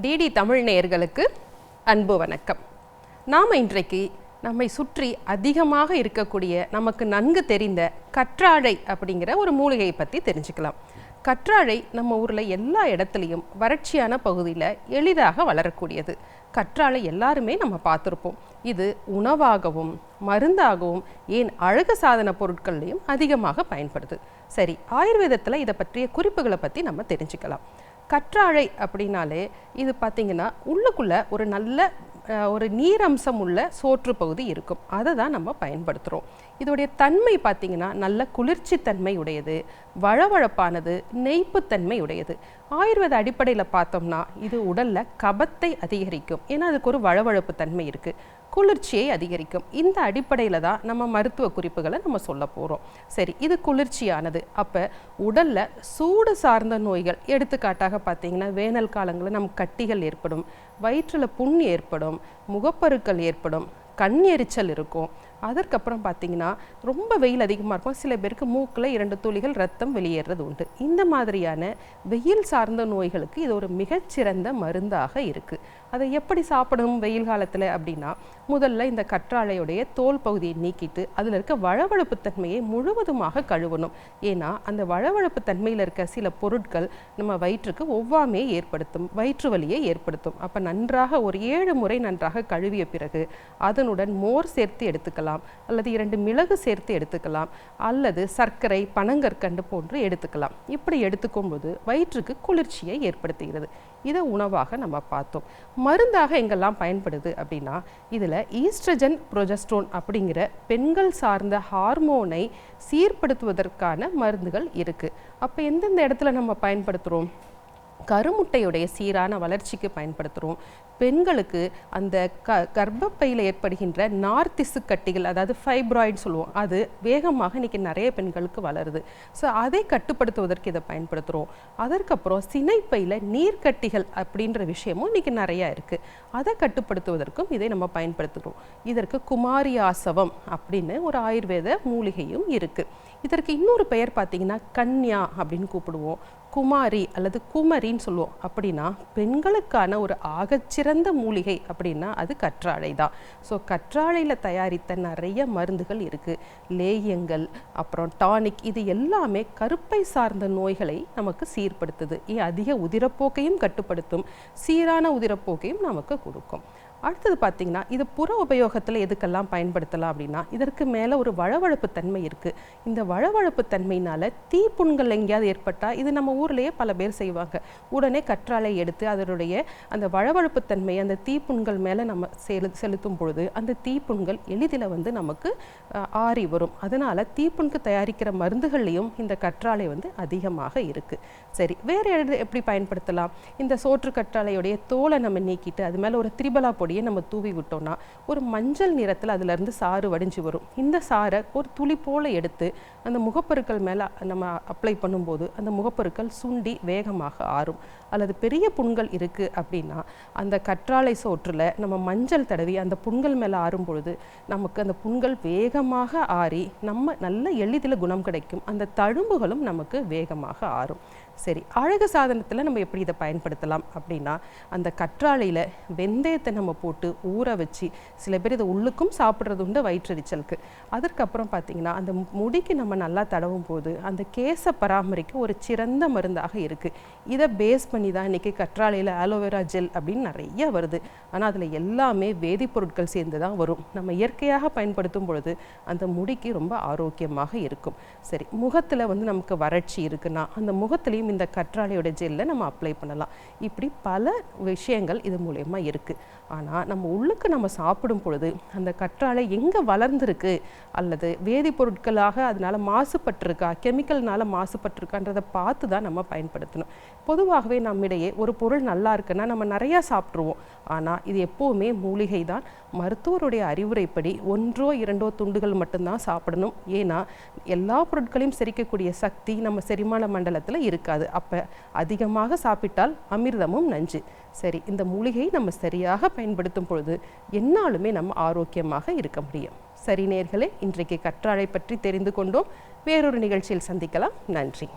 DD Tamil நேயர்களுக்கு அன்பு வணக்கம். நாம் இன்றைக்கு நம்மை சுற்றி அதிகமாக இருக்கக்கூடிய நமக்கு நன்கு தெரிந்த கற்றாழை அப்படிங்கிற ஒரு மூலிகையை பற்றி தெரிஞ்சுக்கலாம். கற்றாழை நம்ம ஊரில் எல்லா இடத்துலையும் வறட்சியான பகுதியில் எளிதாக வளரக்கூடியது. கற்றாழை எல்லாருமே நம்ம பார்த்துருப்போம். இது உணவாகவும் மருந்தாகவும் ஏன் அழகு சாதன பொருட்கள்லையும் அதிகமாக பயன்படுது. சரி, ஆயுர்வேதத்தில் இதை பற்றிய குறிப்புகளை பற்றி நம்ம தெரிஞ்சுக்கலாம். கற்றாழை அப்படின்னாலே இது பார்த்திங்கன்னா உள்ளுக்குள்ளே ஒரு நல்ல ஒரு நீரம்சம் உள்ள சோற்று பகுதி இருக்கும். அதை தான் நம்ம பயன்படுத்துகிறோம். இதோடைய தன்மை பார்த்திங்கன்னா நல்ல குளிர்ச்சி தன்மை உடையது, வழவழப்பானது, நெய்ப்புத்தன்மை உடையது. ஆயுர்வேத அடிப்படையில் பார்த்தோம்னா இது உடலில் கபத்தை அதிகரிக்கும். ஏன்னா அதுக்கு ஒரு வழவழப்பு தன்மை இருக்குது, குளிர்ச்சியை அதிகரிக்கும். இந்த அடிப்படையில் தான் நம்ம மருத்துவ குறிப்புகளை நம்ம சொல்ல போகிறோம். சரி, இது குளிர்ச்சியானது. அப்போ உடலில் சூடு சார்ந்த நோய்கள், எடுத்துக்காட்டாக பார்த்தீங்கன்னா வேனல் காலங்களில் நமக்கு கட்டிகள் ஏற்படும், வயிற்றில் புண் ஏற்படும், முகப்பருக்கள் ஏற்படும், கண் எரிச்சல் இருக்கும். அதற்கப்புறம் பார்த்திங்கன்னா ரொம்ப வெயில் அதிகமாக இருக்கும். சில பேருக்கு மூக்கில் 2 துளிகள் ரத்தம் வெளியேறது உண்டு. இந்த மாதிரியான வெயில் சார்ந்த நோய்களுக்கு இது ஒரு மிகச்சிறந்த மருந்தாக இருக்குது. அதை எப்படி சாப்பிடணும் வெயில் காலத்தில் அப்படின்னா, முதல்ல இந்த கற்றாழையுடைய தோல் பகுதியை நீக்கிட்டு அதில் இருக்க வழவழப்பு தன்மையை முழுவதுமாக கழுவணும். ஏன்னா அந்த வழவழப்பு தன்மையில் இருக்க சில பொருட்கள் நம்ம வயிற்றுக்கு ஒவ்வாமையை ஏற்படுத்தும், வயிற்று வலியை ஏற்படுத்தும். அப்போ நன்றாக ஒரு 7 முறை நன்றாக கழுவிய பிறகு அதனுடன் மோர் சேர்த்து எடுத்துக்கலாம், அல்லது 2 மிளகு சேர்த்து எடுத்துக்கலாம், அல்லது சர்க்கரை, பனங்கற்கண்டு போன்று எடுத்துக்கலாம். இப்படி எடுத்துக்கும்போது வயிற்றுக்கு குளிர்ச்சியை ஏற்படுத்துகிறது. இதை உணவாக நம்ம பார்த்தோம். மருந்தாக எங்கெல்லாம் பயன்படுது அப்படின்னா, இதில் ஈஸ்ட்ரஜன், புரோஜெஸ்ட்ரோன் அப்படிங்கிற பெண்கள் சார்ந்த ஹார்மோனை சீர்படுத்துவதற்கான மருந்துகள் இருக்குது. அப்போ எந்தெந்த இடத்துல நம்ம பயன்படுத்துகிறோம்? கருமுட்டையுடைய சீரான வளர்ச்சிக்கு பயன்படுத்துகிறோம். பெண்களுக்கு அந்த கர்ப்பப்பையில் ஏற்படுகின்ற நார்த்திசு கட்டிகள், அதாவது ஃபைப்ராய்டு சொல்லுவோம், அது வேகமாக இன்றைக்கி நிறைய பெண்களுக்கு வளருது. ஸோ அதை கட்டுப்படுத்துவதற்கு இதை பயன்படுத்துகிறோம். அதற்கப்புறம் சினைப்பையில் நீர்க்கட்டிகள் அப்படின்ற விஷயமும் இன்றைக்கி நிறையா இருக்குது. அதை கட்டுப்படுத்துவதற்கும் இதை நம்ம பயன்படுத்துகிறோம். இதற்கு குமாரியாசவம் அப்படின்னு ஒரு ஆயுர்வேத மூலிகையும் இருக்குது. இதற்கு இன்னொரு பெயர் பார்த்திங்கன்னா கன்யா அப்படின்னு கூப்பிடுவோம், குமாரி அல்லது குமரின்னு சொல்லுவோம். அப்படின்னா பெண்களுக்கான ஒரு ஆகச்சிறந்த மூலிகை அப்படின்னா அது கற்றாழை தான். ஸோ கற்றாழையில் தயாரித்த நிறைய மருந்துகள் இருக்குது, லேயங்கள், அப்புறம் டானிக். இது எல்லாமே கருப்பை சார்ந்த நோய்களை நமக்கு சீர்படுத்துது. அதிக உதிரப்போக்கையும் கட்டுப்படுத்தும், சீரான உதிரப்போக்கையும் நமக்கு கொடுக்கும். அடுத்தது பார்த்திங்கன்னா, இது புற உபயோகத்தில் எதுக்கெல்லாம் பயன்படுத்தலாம் அப்படின்னா, இதற்கு மேலே ஒரு வழவழப்பு தன்மை இருக்குது. இந்த வழவழப்பு தன்மையினால் தீப்புண்கள் எங்கேயாவது ஏற்பட்டால், இது நம்ம ஊர்லேயே பல பேர் செய்வாங்க. உடனே கற்றாழை எடுத்து அதனுடைய அந்த வழவழப்பு தன்மையை அந்த தீப்புண்கள் மேலே நம்ம செலுத்தும் பொழுது அந்த தீப்புண்கள் எளிதில் நமக்கு ஆறி வரும். அதனால் தீப்புண்ணுக்கு தயாரிக்கிற மருந்துகள்லையும் இந்த கற்றாழை அதிகமாக இருக்குது. சரி, வேறு எப்படி பயன்படுத்தலாம்? இந்த சோற்று கற்றாழையுடைய தோலை நம்ம நீக்கிட்டு அது மேலே ஒரு திரிபலா பொடியை நம்ம தூவி விட்டோம்னா ஒரு மஞ்சள் நிறத்தில் அதிலிருந்து சாறு வடிஞ்சு வரும். இந்த சாரை ஒரு துளி போல எடுத்து அந்த முகப்பருக்கள் மேலே நம்ம அப்ளை பண்ணும்போது அந்த முகப்பருக்கள் சுண்டி வேகமாக ஆறும். அல்லது பெரிய புண்கள் இருக்குது அப்படின்னா அந்த கற்றாழை சோற்றில் நம்ம மஞ்சள் தடவி அந்த புண்கள் மேலே ஆறும் பொழுது நமக்கு அந்த புண்கள் வேகமாக ஆறி நம்ம நல்ல எளிதில் குணம் கிடைக்கும். அந்த தழும்புகளும் நமக்கு வேகமாக ஆறும். சரி, அழகு சாதனத்தில் நம்ம எப்படி இதை பயன்படுத்தலாம் அப்படின்னா, அந்த கற்றாழையில் வெந்தயத்தை நம்ம போட்டு ஊற வச்சு, சில பேர் இதை உள்ளுக்கும் சாப்பிட்றது உண்டு வயிற்றெரிச்சலுக்கு. அதற்கப்புறம் பார்த்திங்கன்னா அந்த முடிக்கு நம்ம நல்லா தடவும் போது அந்த கேச பராமரிக்க ஒரு சிறந்த மருந்தாக இருக்குது. இதை பேஸ் பண்ணி தான் இன்றைக்கி கற்றாழையில் ஆலோவேரா ஜெல் அப்படின்னு நிறைய வருது. ஆனால் அதில் எல்லாமே வேதிப்பொருட்கள் சேர்ந்து தான் வரும். நம்ம இயற்கையாக பயன்படுத்தும் பொழுது அந்த முடிக்கு ரொம்ப ஆரோக்கியமாக இருக்கும். சரி, முகத்தில் நமக்கு வறட்சி இருக்குன்னா அந்த முகத்துலேயும் இந்த கற்றாழையோட ஜெல்லை நம்ம அப்ளை பண்ணலாம். இப்படி பல விஷயங்கள் இது மூலமா இருக்குது. ஆனால் நம்ம உள்ளுக்கு நம்ம சாப்பிடும் பொழுது அந்த கற்றாழை எங்கே வளர்ந்துருக்கு அல்லது வேதிப்பொருட்களாக அதனால மாசுபட்டிருக்கா, கெமிக்கல்னால மாசுபட்டிருக்கான்றதை பார்த்து தான் நம்ம பயன்படுத்தணும். பொதுவாகவே நம்மிடையே ஒரு பொருள் நல்லா இருக்குன்னா நம்ம நிறையா சாப்பிட்ருவோம். ஆனால் இது எப்போவுமே மூலிகை தான். மருத்துவருடைய அறிவுரைப்படி 1 or 2 துண்டுகள் மட்டும்தான் சாப்பிடணும். ஏன்னா எல்லா பொருட்களையும் செரிக்கக்கூடிய சக்தி நம்ம செரிமான மண்டலத்தில் இருக்காது. அப்போ அதிகமாக சாப்பிட்டால் அமிர்தமும் நஞ்சு. சரி, இந்த மூலிகையை நம்ம சரியாக பயன்படுத்தும் பொழுது என்னாலுமே நம்ம ஆரோக்கியமாக இருக்க முடியும். சரி நேயர்களே, இன்றைக்கு கற்றாழை பற்றி தெரிந்து கொண்டோம். வேறொரு நிகழ்ச்சியில் சந்திக்கலாம். நன்றி.